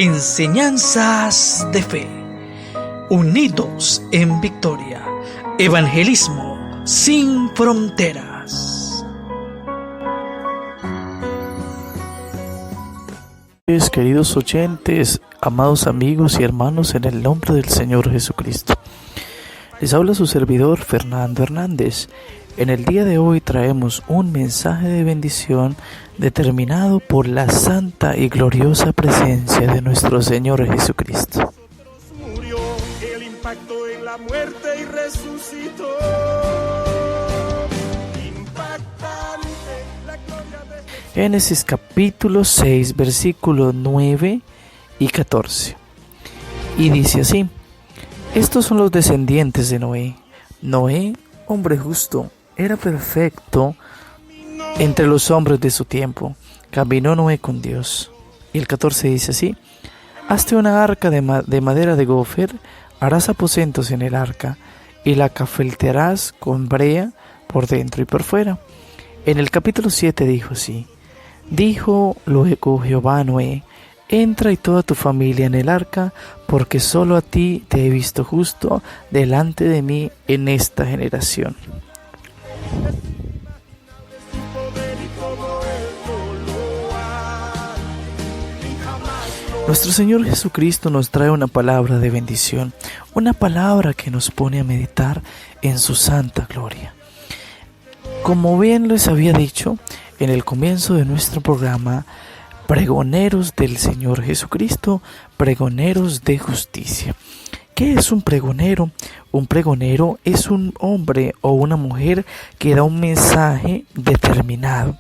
Enseñanzas de fe. Unidos en victoria. Evangelismo sin fronteras. Queridos oyentes, amados amigos y hermanos, en el nombre del Señor Jesucristo. Les habla su servidor Fernando Hernández. En el día de hoy traemos un mensaje de bendición determinado por la santa y gloriosa presencia de nuestro Señor Jesucristo. Murió, Él impactó en la muerte y resucitó. Impactante la gloria de Génesis capítulo 6, versículos 9 y 14. Y dice así: estos son los descendientes de Noé. Noé, hombre justo, era perfecto entre los hombres de su tiempo. Caminó Noé con Dios. Y el 14 dice así: hazte una arca de madera de gofer, harás aposentos en el arca, y la cafeltearás con brea por dentro y por fuera. En el capítulo 7 dijo así: dijo luego Jehová a Noé: entra y toda tu familia en el arca, porque solo a ti te he visto justo delante de mí en esta generación. Nuestro Señor Jesucristo nos trae una palabra de bendición, una palabra que nos pone a meditar en su santa gloria. Como bien les había dicho en el comienzo de nuestro programa, pregoneros del Señor Jesucristo, pregoneros de justicia. ¿Qué es un pregonero? Un pregonero es un hombre o una mujer que da un mensaje determinado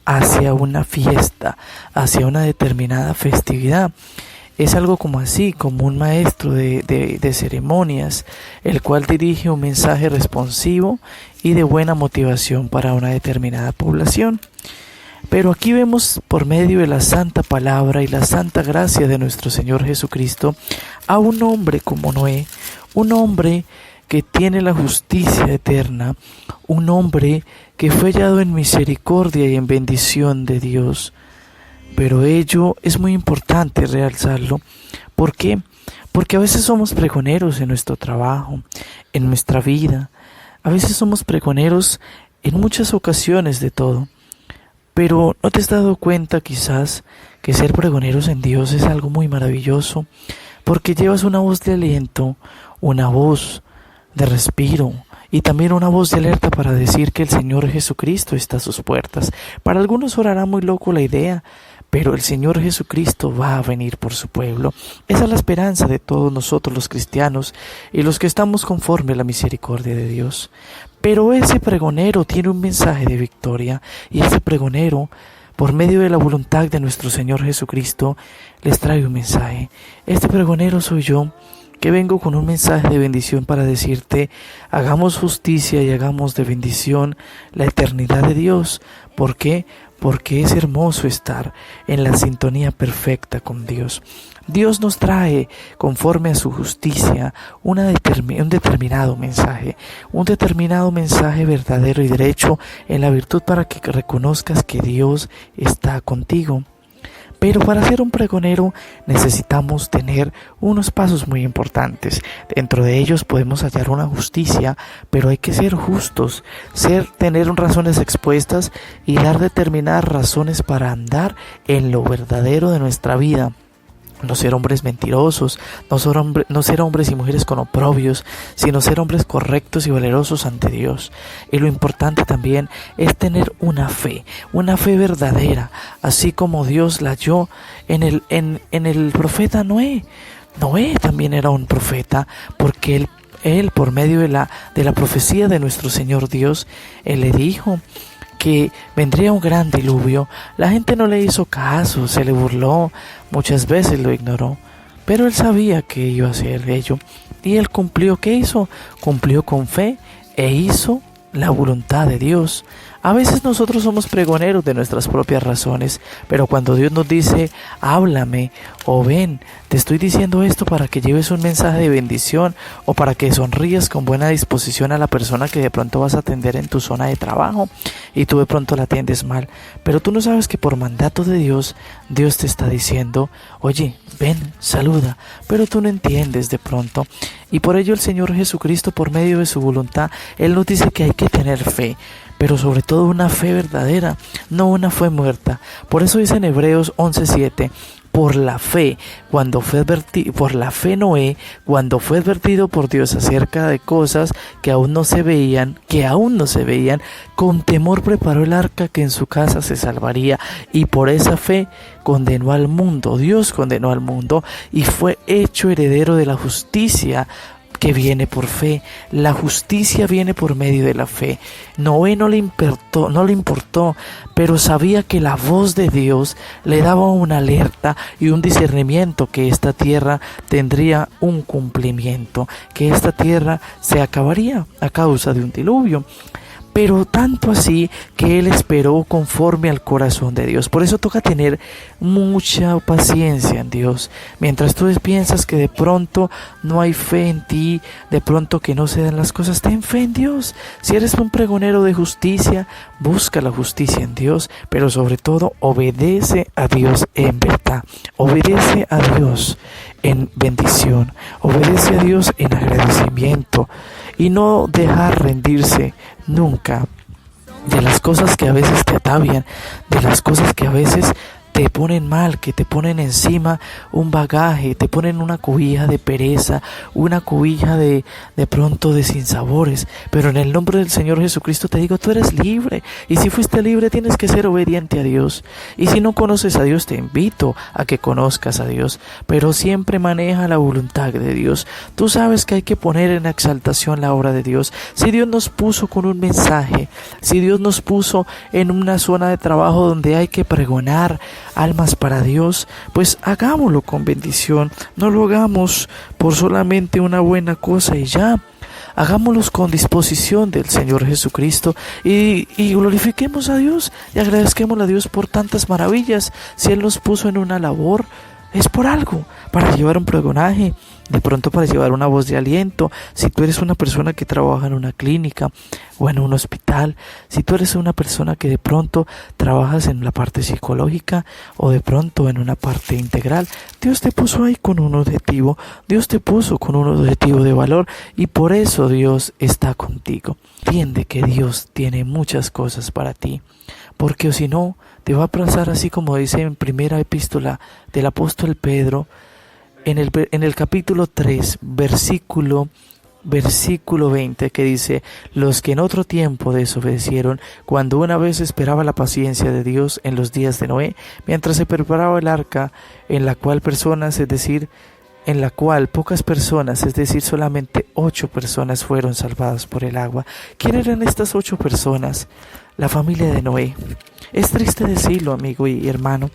hacia una fiesta, hacia una determinada festividad. Es algo como así, como un maestro de ceremonias, el cual dirige un mensaje responsivo y de buena motivación para una determinada población. Pero aquí vemos, por medio de la santa palabra y la santa gracia de nuestro Señor Jesucristo, a un hombre como Noé, un hombre que tiene la justicia eterna, un hombre que fue hallado en misericordia y en bendición de Dios. Pero ello es muy importante realzarlo. ¿Por qué? Porque a veces somos pregoneros en nuestro trabajo, en nuestra vida. A veces somos pregoneros en muchas ocasiones de todo. Pero ¿no te has dado cuenta quizás que ser pregoneros en Dios es algo muy maravilloso? Porque llevas una voz de aliento, una voz de respiro y también una voz de alerta para decir que el Señor Jesucristo está a sus puertas. Para algunos sonará muy loco la idea, pero el Señor Jesucristo va a venir por su pueblo. Esa es la esperanza de todos nosotros los cristianos y los que estamos conforme a la misericordia de Dios. Pero ese pregonero tiene un mensaje de victoria, y ese pregonero, por medio de la voluntad de nuestro Señor Jesucristo, les trae un mensaje. Este pregonero soy yo, que vengo con un mensaje de bendición para decirte: hagamos justicia y hagamos de bendición la eternidad de Dios. ¿Por qué? Porque es hermoso estar en la sintonía perfecta con Dios. Dios nos trae, conforme a su justicia, un determinado mensaje verdadero y derecho en la virtud para que reconozcas que Dios está contigo. Pero para ser un pregonero necesitamos tener unos pasos muy importantes. Dentro de ellos podemos hallar una justicia, pero hay que ser justos, tener razones expuestas y dar determinadas razones para andar en lo verdadero de nuestra vida. No ser hombres mentirosos, no ser hombres y mujeres con oprobios, sino ser hombres correctos y valerosos ante Dios. Y lo importante también es tener una fe verdadera, así como Dios la halló en el profeta Noé. Noé también era un profeta, porque él por medio de la profecía de nuestro Señor Dios, Él le dijo que vendría un gran diluvio. La gente no le hizo caso, se le burló, muchas veces lo ignoró, pero él sabía que iba a hacer ello, y él cumplió. ¿Qué hizo? Cumplió con fe e hizo la voluntad de Dios. A veces nosotros somos pregoneros de nuestras propias razones, pero cuando Dios nos dice, háblame, o ven, te estoy diciendo esto para que lleves un mensaje de bendición, o para que sonríes con buena disposición a la persona que de pronto vas a atender en tu zona de trabajo, y tú de pronto la atiendes mal, pero tú no sabes que por mandato de Dios, Dios te está diciendo, oye, ven, saluda, pero tú no entiendes de pronto, y por ello el Señor Jesucristo, por medio de su voluntad, Él nos dice que hay que tener fe, pero sobre todo una fe verdadera, no una fe muerta. Por eso dice en Hebreos 11:7, por la fe Noé, cuando fue advertido por Dios acerca de cosas que aún no se veían, con temor preparó el arca que en su casa se salvaría, y por esa fe condenó al mundo, Dios condenó al mundo, y fue hecho heredero de la justicia que viene por fe. La justicia viene por medio de la fe. Noé no le importó, pero sabía que la voz de Dios le daba una alerta y un discernimiento que esta tierra tendría un cumplimiento, que esta tierra se acabaría a causa de un diluvio. Pero tanto así que él esperó conforme al corazón de Dios. Por eso toca tener mucha paciencia en Dios. Mientras tú piensas que de pronto no hay fe en ti, de pronto que no se dan las cosas, ten fe en Dios. Si eres un pregonero de justicia, busca la justicia en Dios, pero sobre todo obedece a Dios en verdad. Obedece a Dios en bendición. Obedece a Dios en agradecimiento. Y no dejar rendirse nunca de las cosas que a veces te atavian, de las cosas que a veces te ponen mal, que te ponen encima un bagaje, te ponen una cobija de pereza, una cobija de pronto de sinsabores. Pero en el nombre del Señor Jesucristo te digo, tú eres libre, y si fuiste libre tienes que ser obediente a Dios. Y si no conoces a Dios, te invito a que conozcas a Dios, pero siempre maneja la voluntad de Dios. Tú sabes que hay que poner en exaltación la obra de Dios. Si Dios nos puso con un mensaje, si Dios nos puso en una zona de trabajo donde hay que pregonar almas para Dios, pues hagámoslo con bendición. No lo hagamos por solamente una buena cosa y ya. Hagámoslos con disposición del Señor Jesucristo y glorifiquemos a Dios y agradezcámosle a Dios por tantas maravillas. Si Él nos puso en una labor, es por algo, para llevar un pregonaje, de pronto para llevar una voz de aliento. Si tú eres una persona que trabaja en una clínica o en un hospital, si tú eres una persona que de pronto trabajas en la parte psicológica o de pronto en una parte integral, Dios te puso ahí con un objetivo, Dios te puso con un objetivo de valor y por eso Dios está contigo. Entiende que Dios tiene muchas cosas para ti, porque o si no, te va a pasar así como dice en primera epístola del apóstol Pedro, en el capítulo 3, versículo 20, que dice, los que en otro tiempo desobedecieron, cuando una vez esperaba la paciencia de Dios en los días de Noé, mientras se preparaba el arca, en la cual pocas personas, es decir, solamente 8 personas fueron salvadas por el agua. ¿Quién eran estas 8 personas? La familia de Noé. Es triste decirlo, amigo y hermano,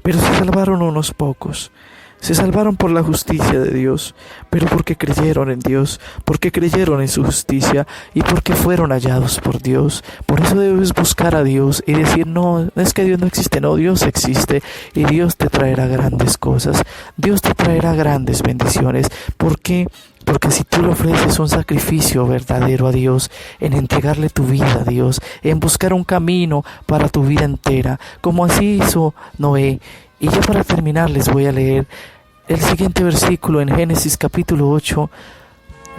pero se salvaron unos pocos. Se salvaron por la justicia de Dios, pero porque creyeron en Dios, porque creyeron en su justicia y porque fueron hallados por Dios. Por eso debes buscar a Dios y decir, no es que Dios no existe, no, Dios existe y Dios te traerá grandes cosas, Dios te traerá grandes bendiciones. ¿Por qué? Porque si tú le ofreces un sacrificio verdadero a Dios, en entregarle tu vida a Dios, en buscar un camino para tu vida entera, como así hizo Noé. Y ya para terminar les voy a leer el siguiente versículo en Génesis capítulo 8,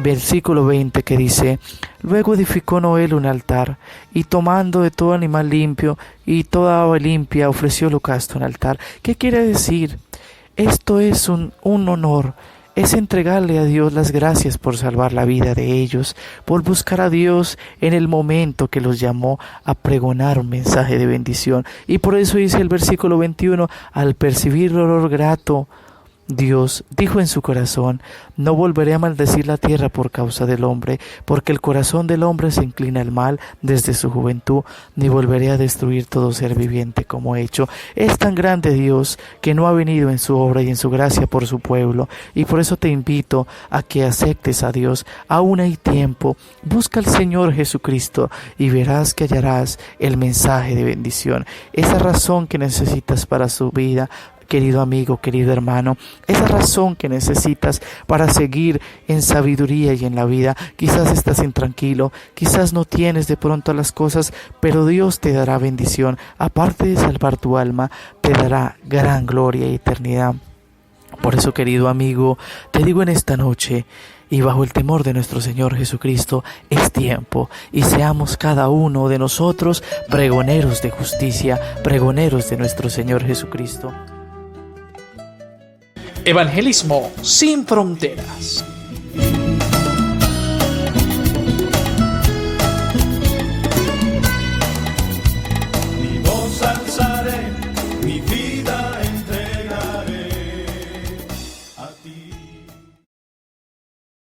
versículo 20, que dice, luego edificó Noé un altar, y tomando de todo animal limpio y toda ave limpia, ofreció holocausto en altar. ¿Qué quiere decir? Esto es un honor. Es entregarle a Dios las gracias por salvar la vida de ellos, por buscar a Dios en el momento que los llamó a pregonar un mensaje de bendición. Y por eso dice el versículo 21, al percibir el olor grato Dios dijo en su corazón: no volveré a maldecir la tierra por causa del hombre, porque el corazón del hombre se inclina al mal desde su juventud, ni volveré a destruir todo ser viviente como he hecho. Es tan grande Dios que no ha venido en su obra y en su gracia por su pueblo, y por eso te invito a que aceptes a Dios. Aún hay tiempo. Busca al Señor Jesucristo y verás que hallarás el mensaje de bendición, esa razón que necesitas para su vida. Querido amigo, querido hermano, esa razón que necesitas para seguir en sabiduría y en la vida. Quizás estás intranquilo, quizás no tienes de pronto las cosas, pero Dios te dará bendición. Aparte de salvar tu alma, te dará gran gloria y eternidad. Por eso, querido amigo, te digo en esta noche, y bajo el temor de nuestro Señor Jesucristo, es tiempo, y seamos cada uno de nosotros pregoneros de justicia, pregoneros de nuestro Señor Jesucristo. Evangelismo sin fronteras.